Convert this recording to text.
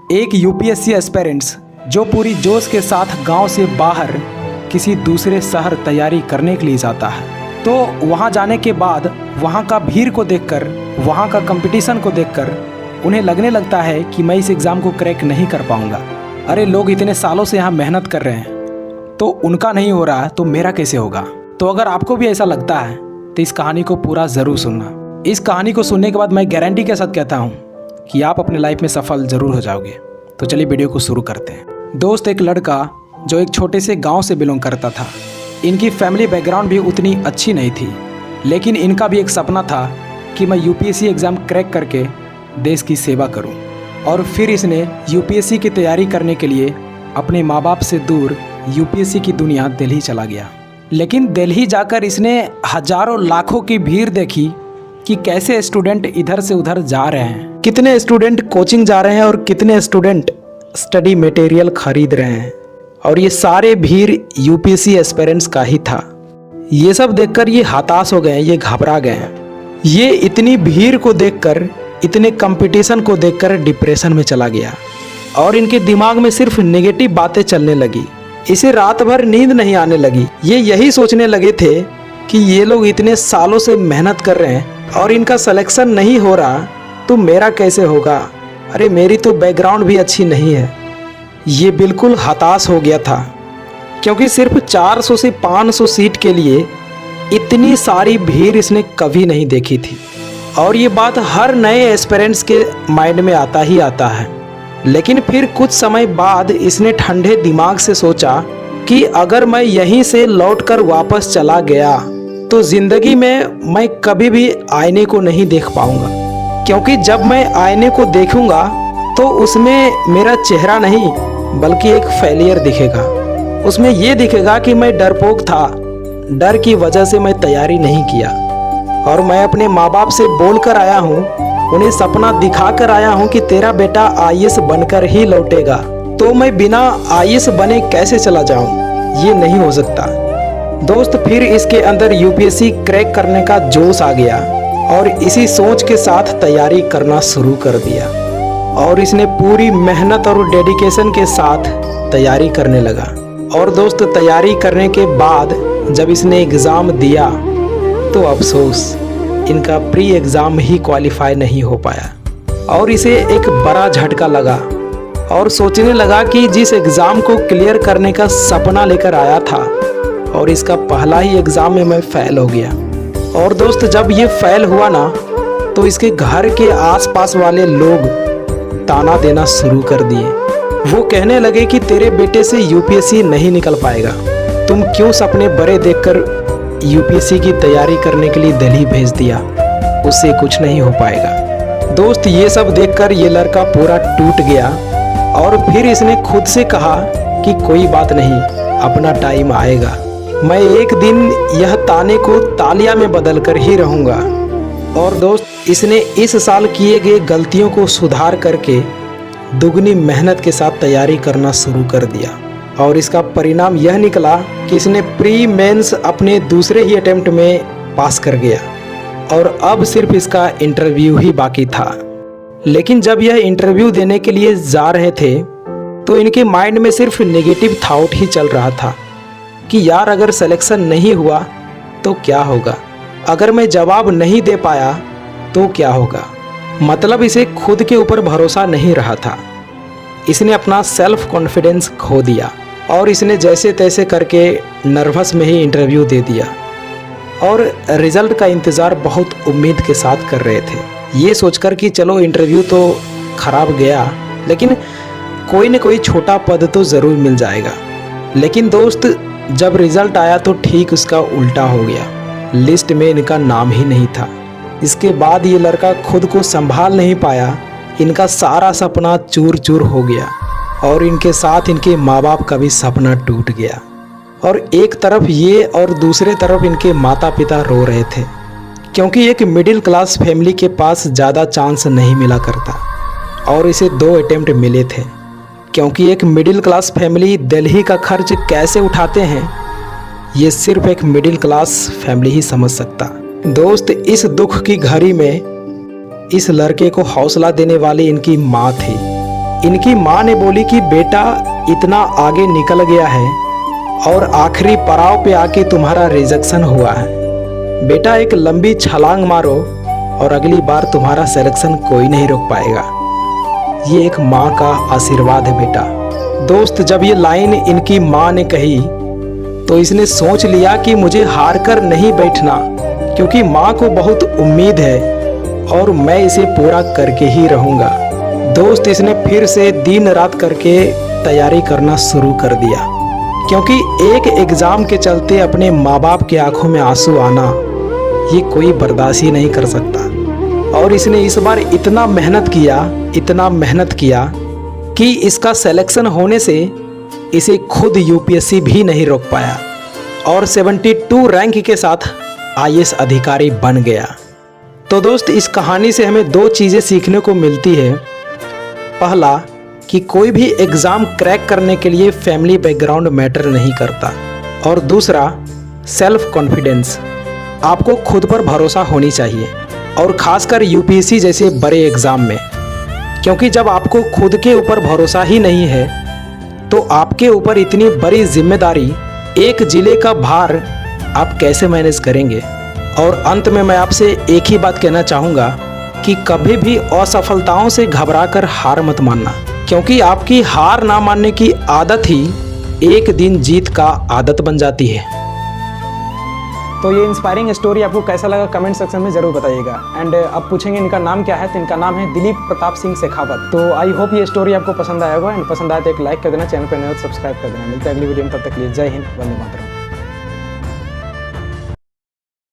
एक UPSC aspirants जो पूरी जोश के साथ गांव से बाहर किसी दूसरे शहर तैयारी करने के लिए जाता है, तो वहां जाने के बाद वहां का भीड़ को देखकर, वहां का कंपटीशन को देखकर उन्हें लगने लगता है कि मैं इस एग्ज़ाम को क्रैक नहीं कर पाऊंगा। अरे लोग इतने सालों से यहाँ मेहनत कर रहे हैं, तो उनका नहीं हो रहा तो मेरा कैसे होगा। तो अगर आपको भी ऐसा लगता है तो इस कहानी को पूरा ज़रूर सुनना। इस कहानी को सुनने के बाद मैं गारंटी के साथ कहता हूँ कि आप अपने लाइफ में सफल ज़रूर हो जाओगे। तो चलिए वीडियो को शुरू करते हैं। दोस्त, एक लड़का जो एक छोटे से गांव से बिलोंग करता था। इनकी फैमिली बैकग्राउंड भी उतनी अच्छी नहीं थी, लेकिन इनका भी एक सपना था कि मैं यूपीएससी एग्ज़ाम क्रैक करके देश की सेवा करूं। और फिर इसने यूपीएससी की तैयारी करने के लिए अपने माँ बाप से दूर यूपीएससी की दुनिया दिल्ली चला गया। लेकिन दिल्ली जाकर इसने हजारों लाखों की भीड़ देखी कि कैसे स्टूडेंट इधर से उधर जा रहे हैं, कितने स्टूडेंट कोचिंग जा रहे हैं और कितने स्टूडेंट स्टडी मटेरियल खरीद रहे हैं। और ये सारे भीड़ यूपीएससी एस्पिरेंट्स का ही था। ये सब देखकर ये हताश हो गए, ये घबरा गए हैं। ये इतनी भीड़ को देखकर, इतने कंपटीशन को देखकर डिप्रेशन में चला गया और इनके दिमाग में सिर्फ नेगेटिव बातें चलने लगी। इसे रात भर नींद नहीं आने लगी। ये यही सोचने लगे थे कि ये लोग इतने सालों से मेहनत कर रहे हैं और इनका सिलेक्शन नहीं हो रहा तो मेरा कैसे होगा। अरे मेरी तो बैकग्राउंड भी अच्छी नहीं है। ये बिल्कुल हताश हो गया था, क्योंकि सिर्फ 400 से 500 सीट के लिए इतनी सारी भीड़ इसने कभी नहीं देखी थी। और ये बात हर नए एस्पिरेंट्स के माइंड में आता ही आता है। लेकिन फिर कुछ समय बाद इसने ठंडे दिमाग से सोचा कि अगर मैं यहीं से लौटकर वापस चला गया तो ज़िंदगी में मैं कभी भी आईने को नहीं देख पाऊंगा, क्योंकि जब मैं आईने को देखूंगा तो उसमें मेरा चेहरा नहीं बल्कि एक फेलियर दिखेगा। उसमें ये दिखेगा कि मैं डरपोक था, डर की वजह से मैं तैयारी नहीं किया। और मैं अपने माँ बाप से बोल कर आया हूँ, उन्हें सपना दिखा कर आया हूँ कि तेरा बेटा आईएएस बनकर ही लौटेगा, तो मैं बिना आईएएस बने कैसे चला जाऊँ। ये नहीं हो सकता। दोस्त, फिर इसके अंदर यूपीएससी क्रैक करने का जोश आ गया और इसी सोच के साथ तैयारी करना शुरू कर दिया। और इसने पूरी मेहनत और डेडिकेशन के साथ तैयारी करने लगा। और दोस्त, तैयारी करने के बाद जब इसने एग्ज़ाम दिया तो अफसोस, इनका प्री एग्ज़ाम ही क्वालिफाई नहीं हो पाया। और इसे एक बड़ा झटका लगा और सोचने लगा कि जिस एग्ज़ाम को क्लियर करने का सपना लेकर आया था और इसका पहला ही एग्ज़ाम में मैं फ़ेल हो गया। और दोस्त, जब ये फ़ेल हुआ ना तो इसके घर के आसपास वाले लोग ताना देना शुरू कर दिए। वो कहने लगे कि तेरे बेटे से यूपीएससी नहीं निकल पाएगा, तुम क्यों सपने बड़े देखकर यूपीएससी की तैयारी करने के लिए दिल्ली भेज दिया, उससे कुछ नहीं हो पाएगा। दोस्त, ये सब देखकर ये लड़का पूरा टूट गया और फिर इसने खुद से कहा कि कोई बात नहीं, अपना टाइम आएगा, मैं एक दिन यह ताने को तालिया में बदल कर ही रहूँगा। और दोस्त, इसने इस साल किए गए गलतियों को सुधार करके दुगनी मेहनत के साथ तैयारी करना शुरू कर दिया। और इसका परिणाम यह निकला कि इसने प्री मेंस अपने दूसरे ही अटेम्प्ट में पास कर गया और अब सिर्फ इसका इंटरव्यू ही बाकी था। लेकिन जब यह इंटरव्यू देने के लिए जा रहे थे तो इनके माइंड में सिर्फ नेगेटिव थॉट ही चल रहा था कि यार अगर सिलेक्शन नहीं हुआ तो क्या होगा, अगर मैं जवाब नहीं दे पाया तो क्या होगा। मतलब इसे खुद के ऊपर भरोसा नहीं रहा था। इसने अपना सेल्फ कॉन्फिडेंस खो दिया और इसने जैसे तैसे करके नर्वस में ही इंटरव्यू दे दिया। और रिज़ल्ट का इंतज़ार बहुत उम्मीद के साथ कर रहे थे, ये सोचकर कि चलो इंटरव्यू तो ख़राब गया लेकिन कोई न कोई छोटा पद तो ज़रूर मिल जाएगा। लेकिन दोस्त, जब रिज़ल्ट आया तो ठीक उसका उल्टा हो गया, लिस्ट में इनका नाम ही नहीं था। इसके बाद ये लड़का खुद को संभाल नहीं पाया, इनका सारा सपना चूर चूर हो गया और इनके साथ इनके माँ बाप का भी सपना टूट गया। और एक तरफ ये और दूसरे तरफ इनके माता पिता रो रहे थे, क्योंकि एक मिडिल क्लास फैमिली के पास ज़्यादा चांस नहीं मिला करता और इसे 2 अटेम्प्ट मिले थे, क्योंकि एक मिडिल क्लास फैमिली दिल्ली का खर्च कैसे उठाते हैं ये सिर्फ एक मिडिल क्लास फैमिली ही समझ सकता। दोस्त, इस दुख की घड़ी में इस लड़के को हौसला देने वाली इनकी माँ थी। इनकी माँ ने बोली कि बेटा इतना आगे निकल गया है और आखिरी पड़ाव पे आके तुम्हारा रिजेक्शन हुआ है, बेटा एक लंबी छलांग मारो और अगली बार तुम्हारा सिलेक्शन कोई नहीं रोक पाएगा। ये एक माँ का आशीर्वाद है बेटा। दोस्त, जब ये लाइन इनकी माँ ने कही तो इसने सोच लिया कि मुझे हार कर नहीं बैठना, क्योंकि माँ को बहुत उम्मीद है और मैं इसे पूरा करके ही रहूँगा। दोस्त, इसने फिर से दिन रात करके तैयारी करना शुरू कर दिया, क्योंकि एक एग्ज़ाम के चलते अपने माँ बाप के आंखों में आंसू आना ये कोई बर्दाश्त ही नहीं कर सकता। और इसने इस बार इतना मेहनत किया कि इसका सिलेक्शन होने से इसे खुद यूपीएससी भी नहीं रोक पाया और 72 रैंक के साथ आईएएस अधिकारी बन गया। तो दोस्त, इस कहानी से हमें दो चीज़ें सीखने को मिलती है। पहला कि कोई भी एग्ज़ाम क्रैक करने के लिए फैमिली बैकग्राउंड मैटर नहीं करता, और दूसरा सेल्फ कॉन्फिडेंस। आपको खुद पर भरोसा होनी चाहिए, और ख़ासकर यूपीएससी जैसे बड़े एग्ज़ाम में, क्योंकि जब आपको खुद के ऊपर भरोसा ही नहीं है तो आपके ऊपर इतनी बड़ी जिम्मेदारी, एक ज़िले का भार आप कैसे मैनेज करेंगे। और अंत में मैं आपसे एक ही बात कहना चाहूँगा कि कभी भी असफलताओं से घबराकर हार मत मानना, क्योंकि आपकी हार ना मानने की आदत ही एक दिन जीत का आदत बन जाती है। तो ये इंस्पायरिंग स्टोरी आपको कैसा लगा कमेंट सेक्शन में ज़रूर बताइएगा। एंड अब पूछेंगे इनका नाम क्या है, तो इनका नाम है दिलीप प्रताप सिंह शेखावत। तो आई होप ये स्टोरी आपको पसंद आया होगा, एंड पसंद आया तो एक लाइक कर देना, चैनल पर नए हो तो सब्सक्राइब कर देना। मिलते हैं अगली वीडियो में, तब तक के लिए जय हिंद, वंदे मातरम।